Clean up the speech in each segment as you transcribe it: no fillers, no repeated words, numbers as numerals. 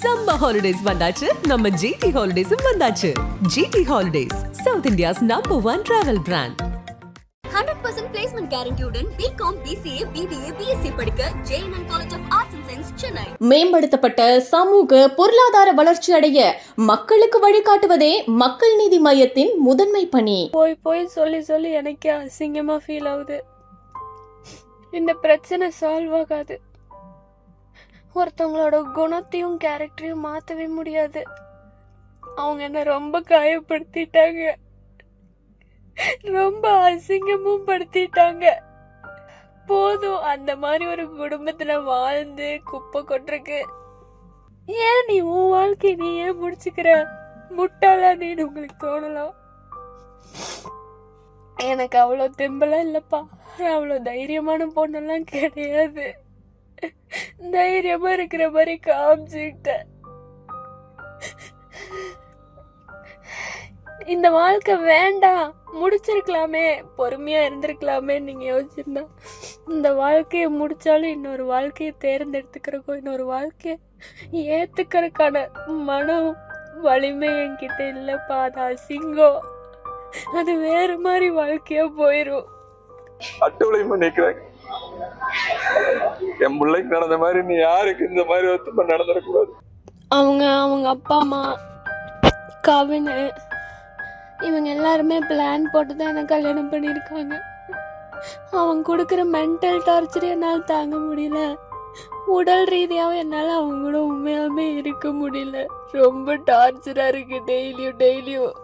Summer holidays வந்தாச்சு, நம்ம GT ஹாலிடேஸும் வந்தாச்சு. GT holidays, south India's number 1 travel brand. 100% placement guarantee-உடன் BCom, BCA, BBA, BSc படிக்க JNN College of Arts and Science, Chennai. மேம்படுத்தப்பட்ட சமூக பொருளாதார வளர்ச்சி அடைய மக்களுக்கு வழிகாட்டுவதே மக்கள் நீதி மையத்தின் முதன்மை பணி. போய் சொல்லி எனக்கே அசிங்கமா ஃபீல் ஆகுது. இந்த பிரச்சனை சால்வ் ஆகாது. ஒருத்தவங்களோட குணத்தையும் கேரக்டரையும் மாற்றவே முடியாது. அவங்க என்ன ரொம்ப காயப்படுத்திட்டாங்க, ரொம்ப அசிங்கமும் படுத்திட்டாங்க. போதும் அந்த மாதிரி ஒரு குடும்பத்துல வாழ்ந்து குப்பை கொட்டுருக்கு. ஏன் நீ உன் வாழ்க்கை நீ ஏன் முடிச்சுக்கிற? முட்டாளா நீன்னு உங்களுக்கு தோணலாம். எனக்கு அவ்வளோ தெம்பலாம் இல்லப்பா, அவ்வளோ தைரியமான பொண்ணெல்லாம் கிடையாது. தைரியமா இருக்கிற மாதிரி காமிச்சுக்கிட்டேன். இந்த வாழ்க்கை வேண்டாம், முடிச்சிருக்கலாமே, பொறுமையா இருந்திருக்கலாமே நீங்க யோசிச்சிருந்தா இந்த வாழ்க்கையை முடிச்சாலும் இன்னொரு வாழ்க்கையை தேர்ந்தெடுத்துக்கிறக்கும், இன்னொரு வாழ்க்கைய ஏத்துக்கிறதுக்கான மனம் வலிமை என்கிட்ட இல்லப்பா. அது அசிங்கம், அது வேற மாதிரி வாழ்க்கையா போயிரும். அட்டவளை பண்ணிக்கிறாங்க. என் பிள்ளைக்கு நடந்த மாதிரி நீ யாருக்கு இந்த மாதிரி ஒத்துமை நடந்துடக்கூடாது. அவங்க அப்பா அம்மா கவின் இவங்க எல்லாருமே பிளான் போட்டு தான் எனக்கு கல்யாணம் பண்ணியிருக்காங்க. அவங்க கொடுக்குற மென்டல் டார்ச்சர் என்னால் தாங்க முடியல. உடல் ரீதியாகவும் என்னால் அவங்க கூட உண்மையாலுமே இருக்க முடியல. ரொம்ப டார்ச்சராக இருக்கு டெய்லியும்.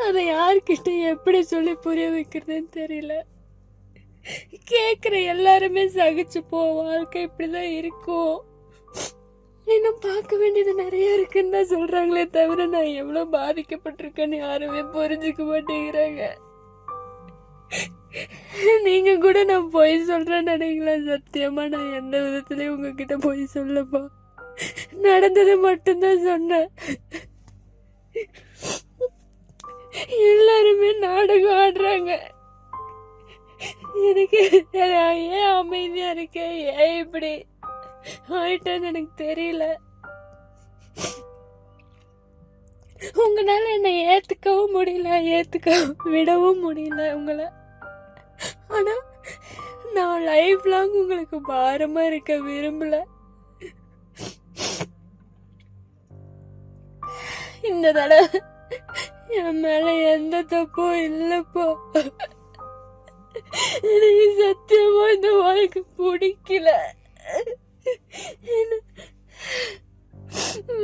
அதை யார்கிட்ட எப்படி சொல்லி புரிய வைக்கிறதுன்னு தெரியல. கேட்குற எல்லாருமே சகிச்சு போ, வாழ்க்கை இப்படிதான் இருக்கும், இன்னும் பார்க்க வேண்டியது நிறைய இருக்குன்னு தான் சொல்றாங்களே தவிர நான் எவ்வளவு பாதிக்கப்பட்டிருக்கேன்னு யாருமே புரிஞ்சுக்க மாட்டேங்கிறாங்க. நீங்க கூட நான் பொய் சொல்றேன்னு நினைக்கல. சத்தியமா நான் எந்த விதத்துலயும் உங்ககிட்ட பொய் சொல்லப்பா. நடந்ததை மட்டும்தான் சொன்னேன். எல்லாருமே நாடகம் ஆடுறாங்க. எனக்கு ஏன் அமைதியா இருக்கேன், ஏன் இப்படி ஆயிட்டேன்னு எனக்கு தெரியல. உங்களால என்னை ஏத்துக்கவும் முடியல, ஏத்துக்க விடவும் முடியல உங்களை. ஆனா நான் லைஃப் லாங் உங்களுக்கு பாரமா இருக்க விரும்பல. இந்த தடவை என் மேல எந்த தப்பும் இல்லப்போ. எனக்கு சத்தியமா இந்த வாழ்க்கை பிடிக்கல.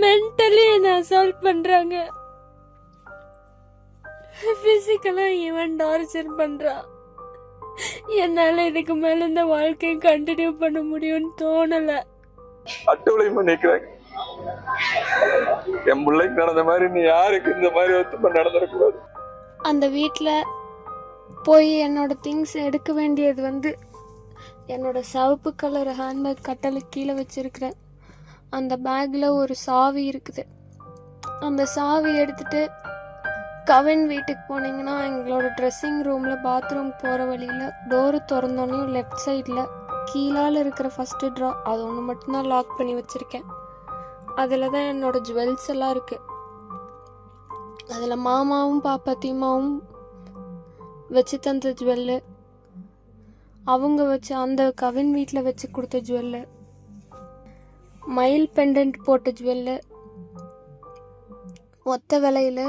மென்டலி என்ன அசால்ட் பண்றாங்க, பிசிக்கலா ஈவன் டார்ச்சர் பண்றான். என்னால இதுக்கு மேல இந்த வாழ்க்கையை கண்டினியூ பண்ண முடியும்னு தோணல. அட்டவளை பண்ணிக்கிறாங்க. என் பிள்ளைக்கு நடந்த மாதிரி நீ யாருக்கு இந்த மாதிரி ஒத்துமை நடந்துடக்கூடாது. அந்த வீட்டுல போய் என்னோட திங்ஸ் எடுக்க வேண்டியது என்னோட சிவப்பு கலர் ஹேண்ட்பேக் கட்டலுக்கு கீழே வச்சிருக்கிறேன். அந்த பேக்ல ஒரு சாவி இருக்குது. அந்த சாவி எடுத்துட்டு கவின் வீட்டுக்கு போனீங்கன்னா எங்களோட ட்ரெஸ்ஸிங் ரூம்ல பாத்ரூம் போற வழியில டோரு திறந்தோன்னே லெஃப்ட் சைட்ல கீழால இருக்கிற ஃபர்ஸ்ட் ட்ரா, அது ஒன்று மட்டும்தான் லாக் பண்ணி வச்சிருக்கேன். அதில் தான் என்னோட ஜுவல்ஸ் எல்லாம் இருக்கு. அதில் மாமாவும் பாப்பாத்தியமாவும் வச்சு தந்த ஜுவல்லு, அவங்க வச்சு அந்த கவின் வீட்டில் வச்சு கொடுத்த ஜுவல்லு, மயில் பெண்டன்ட் போட்ட ஜுவல்லு, ஒத்த விலையில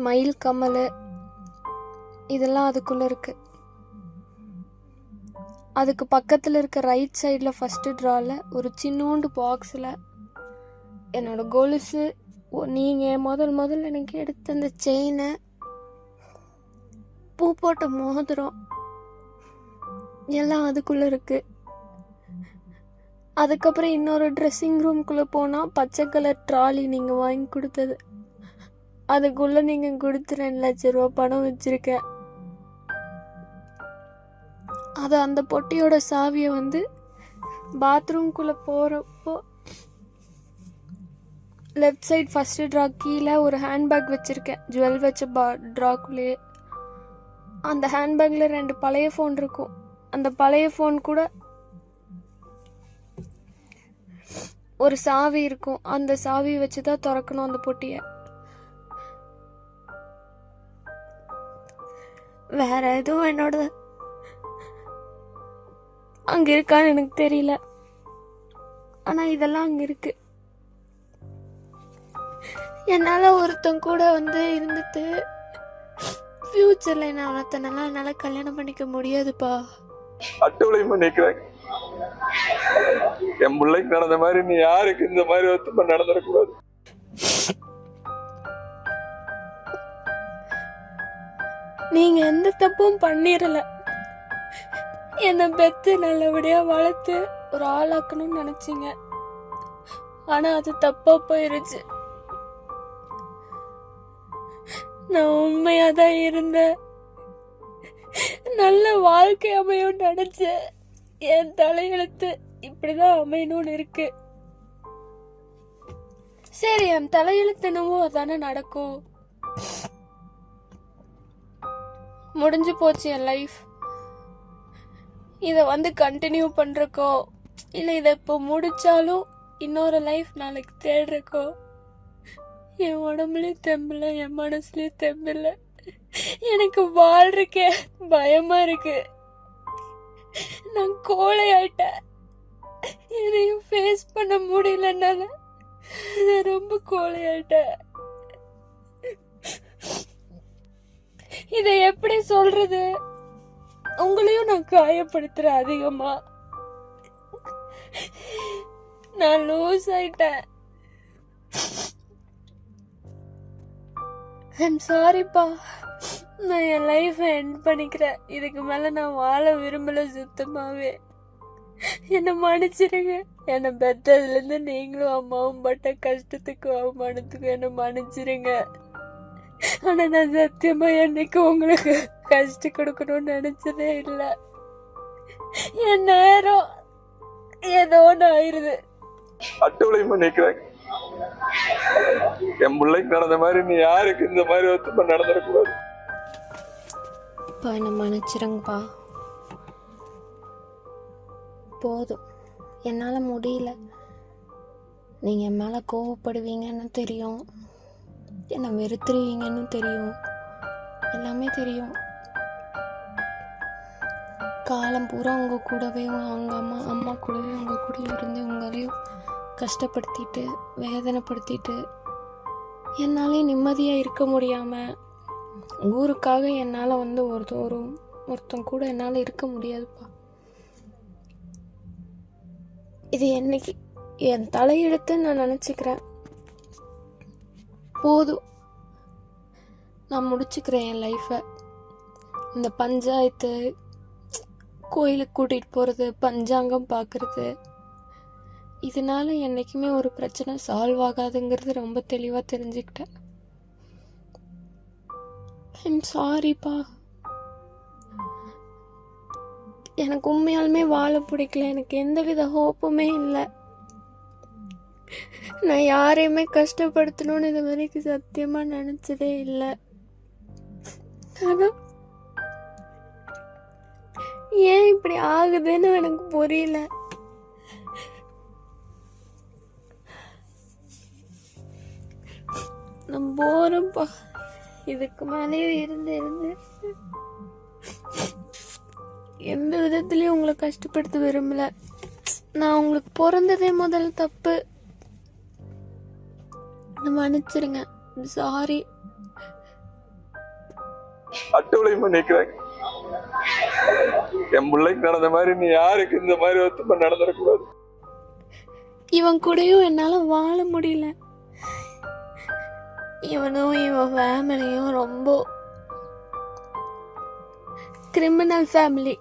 மயில் கம்மல், இதெல்லாம் அதுக்குள்ள இருக்கு. அதுக்கு பக்கத்தில் இருக்க ரைட் சைடில் ஃபர்ஸ்ட் ட்ராவில் ஒரு சின்னோண்டு பாக்ஸில் என்னோட கொலுசு, நீங்கள் முதல்ல எனக்கு எடுத்த அந்த செயினை, பூ போட்ட மோதிரம் எல்லாம் அதுக்குள்ள இருக்கு. அதுக்கப்புறம் இன்னொரு ட்ரெஸ்ஸிங் ரூம்குள்ள போனா பச்சை கலர் ட்ராலி நீங்க வாங்கி கொடுத்தது, அதுக்குள்ள நீங்க கொடுத்து 2 லட்சம் ரூபாய் பணம் வச்சிருக்கேன். அது அந்த பொட்டியோட சாவியை பாத்ரூம்குள்ள போறப்போ லெஃப்ட் சைட் ஃபர்ஸ்ட் ட்ரா கீழே ஒரு ஹேண்ட்பேக் வச்சிருக்கேன், ஜுவல் வச்ச ட்ராக்குள்ளேயே. அந்த ஹேண்ட்பேக்ல 2 பழைய ஃபோன் இருக்கும். அந்த பழைய ஃபோன் கூட ஒரு சாவி இருக்கும், அந்த சாவி வச்சுதான் திறக்கணும் அந்த பொட்டிய. வேற எதுவும் என்னோட அங்க இருக்கான்னு எனக்கு தெரியல. ஆனா இதெல்லாம் அங்க இருக்கு. என்னால ஒருத்தன் கூட இருந்துட்டு ஃபியூச்சர்ல என்ன ஒருத்தனெல்லாம் என்னால கல்யாணம் பண்ணிக்க முடியாதுப்பா. அட்டவளை பண்ணிக்கிறேன். என் பிள்ளைக்கு நடந்த மாதிரி நீ யாருக்கு இந்த மாதிரி ஒத்துமை நடந்துடக்கூடாது. நீங்க எந்த தப்பும் பண்ணிரல. என்னை பெத்து நல்லபடியா வளர்த்து ஒரு ஆளாக்கணும்னு நினைச்சீங்க. ஆனா அது தப்பா போயிருச்சு. நான் உண்மையாதான் இருந்தேன். நல்ல வாழ்க்கை அமையும் நினைச்சேன். என் தலையெழுத்து இப்படிதான் அமையணும்னு இருக்கு. சரி, என் தலையெழுத்து என்னவோ அதானே நடக்கும். முடிஞ்சு போச்சு என் லைஃப். இத கண்டினியூ பண்றக்கோ இல்ல இத இப்போ முடிச்சாலும் இன்னொரு லைஃப் நாளைக்கு தேடுறக்கோ என் உடம்புலயும் தெம்பில்ல, என் மனசுலயும் தெம்பில்ல. எனக்கு வாழ்றக்கே பயமா இருக்கு. நான் கோழை ஆயிட்டேன். எதையும் ஃபேஸ் பண்ண முடியலனால நான் ரொம்ப கோழை ஆயிட்டேன். இத எப்படி சொல்றது? உங்களையும் நான் காயப்படுத்துறேன் அதிகமா. நான் லூஸ் ஆயிட்டேன். ஐம் சாரிப்பா. நான் என் லைஃப எண்ட் பண்ணிக்கிறேன். இதுக்கு மேல நான் வாழ விரும்பல சுத்தமாவே. என்ன மன்னிச்சிருங்க. என்னை பெத்ததுல இருந்து நீங்களும் அம்மாவும் பட்ட கஷ்டத்துக்கு அவமானத்துக்கு என்ன மன்னிச்சிருங்க. ஆனா நான் சத்தியமா என்னைக்கு உங்களுக்கு கஷ்டம் கொடுக்கணும்னு நினைச்சதே இல்லை. என் நேரம் ஏதோ ஒன்று ஆயிருது. அட்டவளை பண்ணிக்கிறேன். என் பிள்ளைக்கு நடந்த மாதிரி நீ யாருக்கு இந்த மாதிரி ஒத்துமை நடந்துடக்கூடாது. என்ன மன்னிச்சிருங்கப்பா. போதும், என்னால முடியல. நீங்க என் மேல கோவப்படுவீங்கன்னு தெரியும், என்னை வெறுத்துருவீங்கன்னு தெரியும், எல்லாமே தெரியும். காலம் பூரா உங்க கூடவே அவங்க அம்மா கூடவே உங்க கூட இருந்து உங்களையும் கஷ்டப்படுத்திட்டு வேதனைப்படுத்திட்டு என்னாலே நிம்மதியா இருக்க முடியாம ஊருக்காக என்னால ஒருத்தன் கூட என்னால இருக்க முடியாதுப்பா. இது என்னைக்கு என் தலையெடுத்து நான் நினைச்சுக்கிறேன். போதும், நான் முடிச்சுக்கிறேன் என் லைஃப்பை. இந்த பஞ்சாயத்து, கோயிலுக்கு கூட்டிகிட்டு போகிறது, பஞ்சாங்கம் பார்க்குறது, இதனால என்றைக்குமே ஒரு பிரச்சனை சால்வ் ஆகாதுங்கிறது ரொம்ப தெளிவாக தெரிஞ்சுக்கிட்டேன். ஐம் சாரிப்பா. எனக்கு உண்மையாலுமே வாழ பிடிக்கல. எனக்கு எந்தவித ஹோப்புமே இல்லை. நான் யாரையுமே கஷ்டப்படுத்தணும்னு இது வரைக்கும் சத்தியமா நினைச்சதே இல்லை. ஆனா ஏன் இப்படி ஆகுதுன்னு எனக்கு புரியல. நான் போறேன்ப்பா. இதுக்கு மேலேயும் இருந்து எந்த விதத்துலயும் உங்களை கஷ்டப்படுத்த விரும்பல. நான் உங்களுக்கு பிறந்ததே முதல்ல தப்பு. மன்னிச்சிருங்க. சாரி. அட்டவளை பண்ணிக்கிறேன். என் பிள்ளைக்கு நடந்த மாதிரி நீ யாருக்கு இந்த மாதிரி ஒத்துமை நடந்துடக்கூடாது. இவன் கூடயும் என்னால வாழ முடியல. இவனும் இவன் ஃபேமிலியும் ரொம்ப கிரிமினல் ஃபேமிலி.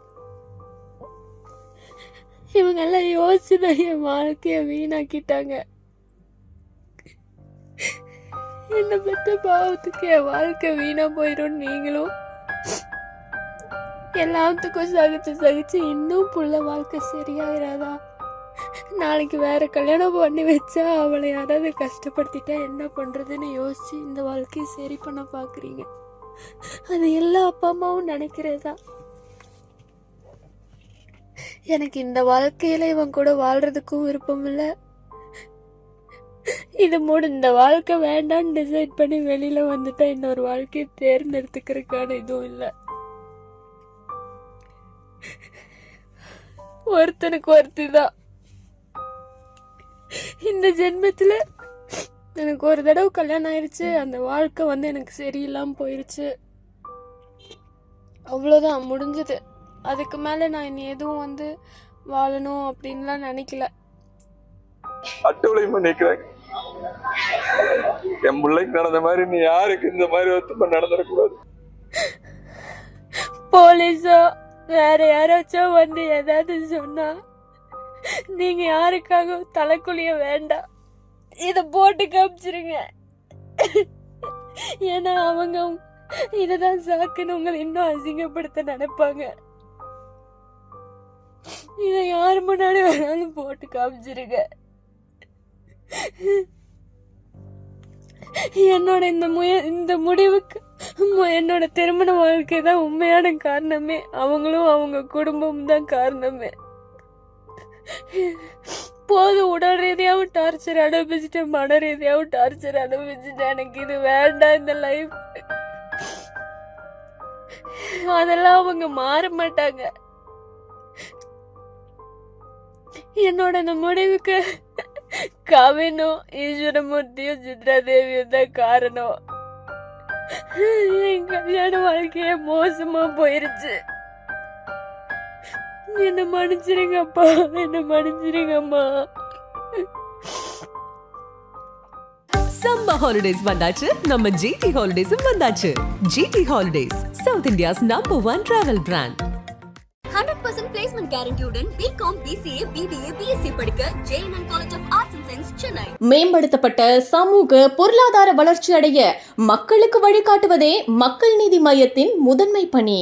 இவங்க எல்லாம் யோசிச்சுதான் என் வாழ்க்கைய வீணாக்கிட்டாங்க. என்ன பெத்த பாவத்துக்கு என் வாழ்க்கை வீணா போயிடும். நீங்களும் எல்லாத்துக்கும் சகிச்சு இன்னும் புள்ள வாழ்க்கை சரியாயிராதா? நாளைக்கு வேற கல்யாணம் பண்ணி வச்சா அவளை யாராவது கஷ்டப்படுத்திட்டா என்ன பண்றதுன்னு யோசிச்சு இந்த வாழ்க்கையை சரி பண்ண பாக்குறீங்க. அது எல்லா அப்பா அம்மாவும் நினைக்கிறதா. எனக்கு இந்த வாழ்க்கையில இவன் கூட வாழ்றதுக்கும் விருப்பம் இல்லை, இது இந்த வாழ்க்கை வேண்டான்னு டிசைட் பண்ணி வெளியில வந்துட்டா இன்னொரு வாழ்க்கையை தேர்ந்தெடுத்துக்கிறதுக்கான இதுவும் இல்லை. ஒருத்தனுக்கு ஒருத்தி தான். இந்த ஜென்மத்துல எனக்கு ஒரு தடவை கல்யாணம் ஆயிடுச்சு. அந்த வாழ்க்கை எனக்கு சரியில்லாம போயிருச்சு. அவ்வளோதான், முடிஞ்சது. அதுக்கு மேல நான் இனி எதுவும் வாழணும் அப்படின்லாம் நினைக்கல. அட்டவளை பண்ணிக்கிறாங்க. என் பிள்ளைக்கு நடந்த மாதிரி நீ யாருக்கு இந்த மாதிரி ஒத்துமை நடந்துடக்கூடாது. போலீஸோ வேற யாராச்சும் ஏதாவது சொன்னா நீங்க யாருக்காக தலைக்குழிய வேண்டாம், இத போட்டு காமிச்சிருங்க. ஏன்னா அவங்க இததான் சாக்குன்னு உங்களை இன்னும் அசிங்கப்படுத்த நினைப்பாங்க. இத யாரு முன்னாடி வேணாலும் போட்டு காமிச்சிருங்க. என்னோட இந்த முடிவுக்கு என்னோட திருமண வாழ்க்கை தான் உண்மையான காரணமே. அவங்களும் அவங்க குடும்பம் தான் காரணமே. போது, உடல் ரீதியாவும் டார்ச்சர் அனுபவிச்சுட்டேன், மன ரீதியாவும் டார்ச்சர் அனுபவிச்சுட்டேன். எனக்கு இது வேண்டாம் இந்த லைஃப். அதெல்லாம் அவங்க மாற மாட்டாங்க. என்னோட இந்த முடிவுக்கு கவினும் ஈஸ்வரமூர்த்தியும் சித்ரா தேவியும் தான் காரணம். என் கல்யாண வாழ்க்கைய மோசமா போயிருச்சு. என்ன மன்னிச்சிருங்கப்பா, என்ன மன்னிச்சிருங்கம்மா. சம்மர் ஹாலிடேஸ் வந்தாச்சு, நம்ம ஜிடி ஹாலிடேஸும் வந்தாச்சு. GT holidays, south India's #1 travel brand. 100% placement guarantee-உடன் BCom, BCA, BBA, BSc படிக்க JNN College of Arts and Science, Chennai. மேம்படுத்தப்பட்ட சமூக பொருளாதார வளர்ச்சி அடைய மக்களுக்கு வழிகாட்டுவதே மக்கள் நீதி மையத்தின் முதன்மை பணி.